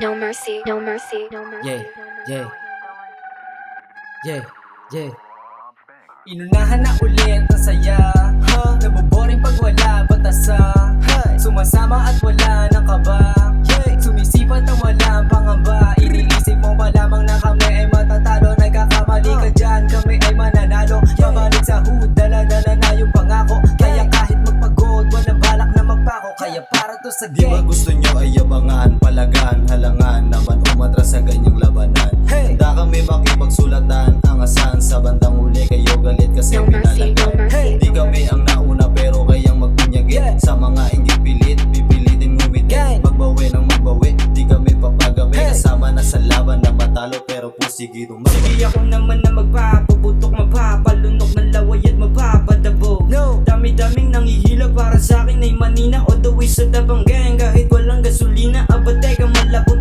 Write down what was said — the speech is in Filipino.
no mercy, no mercy, no mercy. Yeah, yeah, yeah, yeah. Inunahan na ulit ang saya, naboboring pag wala batasa, sumasama at wala ng kaba, sumisipat ang walang pangamba. Iniisip mo ba lamang na kami ay matatalo? Nagkakamali ka dyan, kami ay mananalo. Babalik sa hood, dala-dala na yung pangako. Kaya kahit magpagod, walang balak na magpako. Kaya para to sa Di ba gang. gusto nyo ay yabangan, palagan, halangan naman umatras sa ganyang labanan. Handa kami makipagsulatan, angasan sa bandang huli kayo galit kasi No mercy, no pinalagan. mercy. Di kami ang nauna pero kayang magpunyagin. Sa mga inggit pilit, pipilitin ngumiti. Magbawi ng magbawi, di kami papagawi. Kasama na sa laban na matalo pero pusigid umabot. Sige ako naman na magpapaputok, mapapalunok ng laway at mapapadabo. Dami-daming nangihila para sa akin ay manina. All the way sa Dabang Gang kahit walang gasolina. Aba teka malapot